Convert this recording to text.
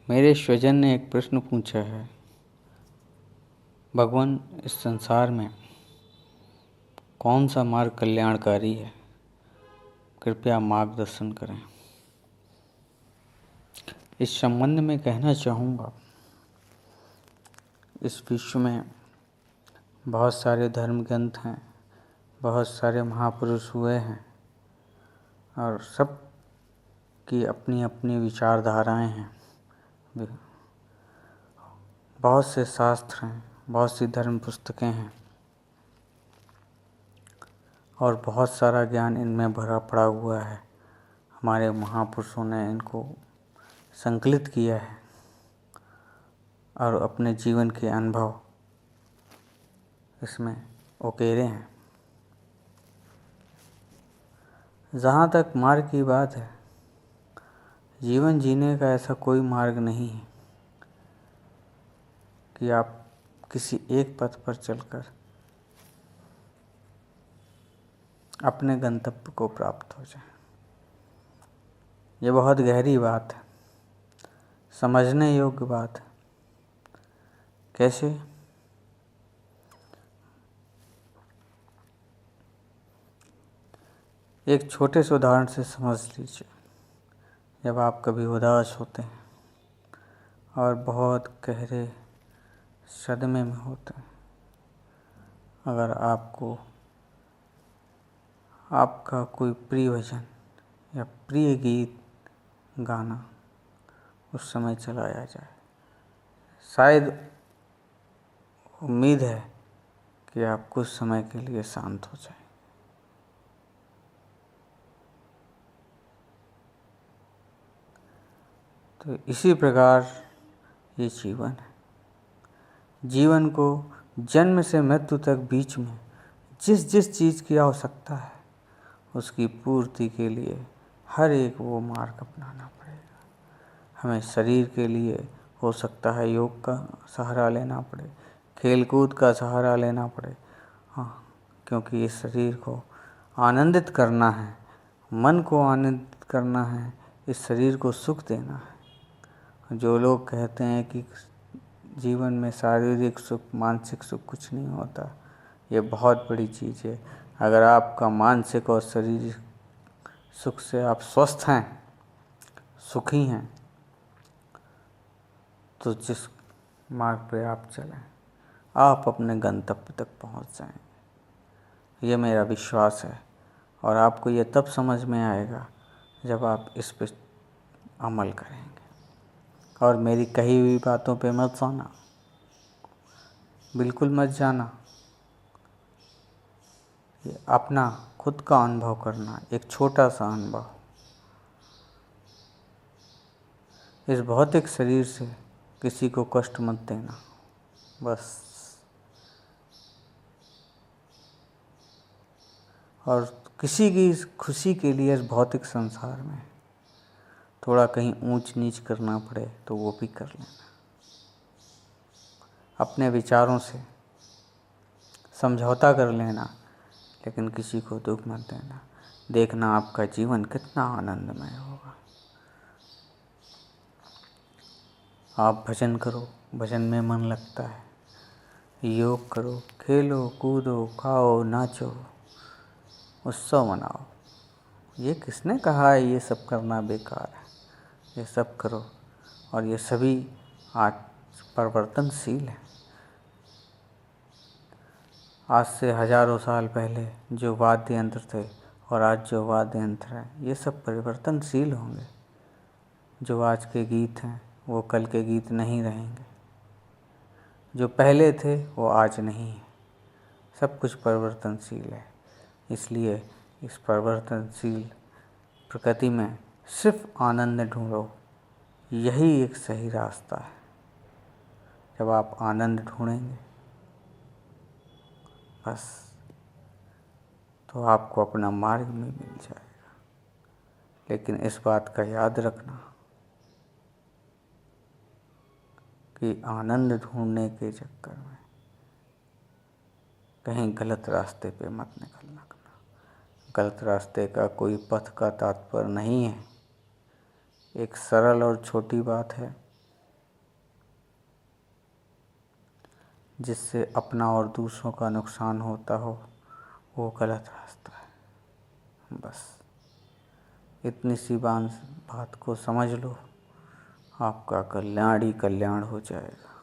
मेरे स्वजन ने एक प्रश्न पूछा है, भगवान इस संसार में कौन सा मार्ग कल्याणकारी है? कृपया मार्गदर्शन करें। इस संबंध में कहना चाहूँगा, इस विश्व में बहुत सारे धर्म ग्रंथ हैं, बहुत सारे महापुरुष हुए हैं और सब की अपनी अपनी विचारधाराएं हैं। बहुत से शास्त्र हैं, बहुत सी धर्म पुस्तकें हैं और बहुत सारा ज्ञान इनमें भरा पड़ा हुआ है। हमारे महापुरुषों ने इनको संकलित किया है और अपने जीवन के अनुभव इसमें उकेरे हैं। जहाँ तक मार्ग की बात है, जीवन जीने का ऐसा कोई मार्ग नहीं है कि आप किसी एक पथ पर चलकर अपने गंतव्य को प्राप्त हो जाए। ये बहुत गहरी बात है, समझने योग्य बात है। कैसे? एक छोटे से उदाहरण से समझ लीजिए। जब आप कभी उदास होते हैं और बहुत गहरे सदमे में होते हैं, अगर आपको आपका कोई प्रिय भजन या प्रिय गीत गाना उस समय चलाया जाए, शायद उम्मीद है कि आप कुछ समय के लिए शांत हो जाए। तो इसी प्रकार ये जीवन है। जीवन को जन्म से मृत्यु तक बीच में जिस जिस चीज़ की आवश्यकता है उसकी पूर्ति के लिए हर एक वो मार्ग अपनाना पड़ेगा। हमें शरीर के लिए हो सकता है योग का सहारा लेना पड़े, खेलकूद का सहारा लेना पड़े, हाँ, क्योंकि इस शरीर को आनंदित करना है, मन को आनंदित करना है, इस शरीर को सुख देना है। जो लोग कहते हैं कि जीवन में शारीरिक सुख, मानसिक सुख कुछ नहीं होता, ये बहुत बड़ी चीज़ है। अगर आपका मानसिक और शारीरिक सुख से आप स्वस्थ हैं, सुखी हैं, तो जिस मार्ग पर आप चलें, आप अपने गंतव्य तक पहुंच जाएंगे। ये मेरा विश्वास है और आपको ये तब समझ में आएगा जब आप इस पर अमल करेंगे। और मेरी कही हुई बातों पे मत जाना, बिल्कुल मत जाना। ये अपना खुद का अनुभव करना, एक छोटा सा अनुभव। इस भौतिक शरीर से किसी को कष्ट मत देना, बस। और किसी की खुशी के लिए इस भौतिक संसार में थोड़ा कहीं ऊंच नीच करना पड़े तो वो भी कर लेना। अपने विचारों से समझौता कर लेना, लेकिन किसी को दुख मत देना। देखना आपका जीवन कितना आनंदमय होगा। आप भजन करो, भजन में मन लगता है। योग करो, खेलो कूदो, खाओ नाचो, उत्सव मनाओ। ये किसने कहा है ये सब करना बेकार है? ये सब करो और ये सभी आज परिवर्तनशील है। आज से हजारों साल पहले जो वाद्य यंत्र थे और आज जो वाद्य यंत्र हैं, ये सब परिवर्तनशील होंगे। जो आज के गीत हैं वो कल के गीत नहीं रहेंगे, जो पहले थे वो आज नहीं है। सब कुछ परिवर्तनशील है। इसलिए इस परिवर्तनशील प्रकृति में सिर्फ आनंद ढूंढो, यही एक सही रास्ता है। जब आप आनंद ढूंढेंगे बस, तो आपको अपना मार्ग में मिल जाएगा। लेकिन इस बात का याद रखना कि आनंद ढूंढने के चक्कर में कहीं गलत रास्ते पे मत निकलना। गलत रास्ते का कोई पथ का तात्पर्य नहीं है। एक सरल और छोटी बात है जिससे अपना और दूसरों का नुकसान होता हो, वो गलत रास्ता है। बस इतनी सी बात को समझ लो, आपका कल्याण ही कल्याण हो जाएगा।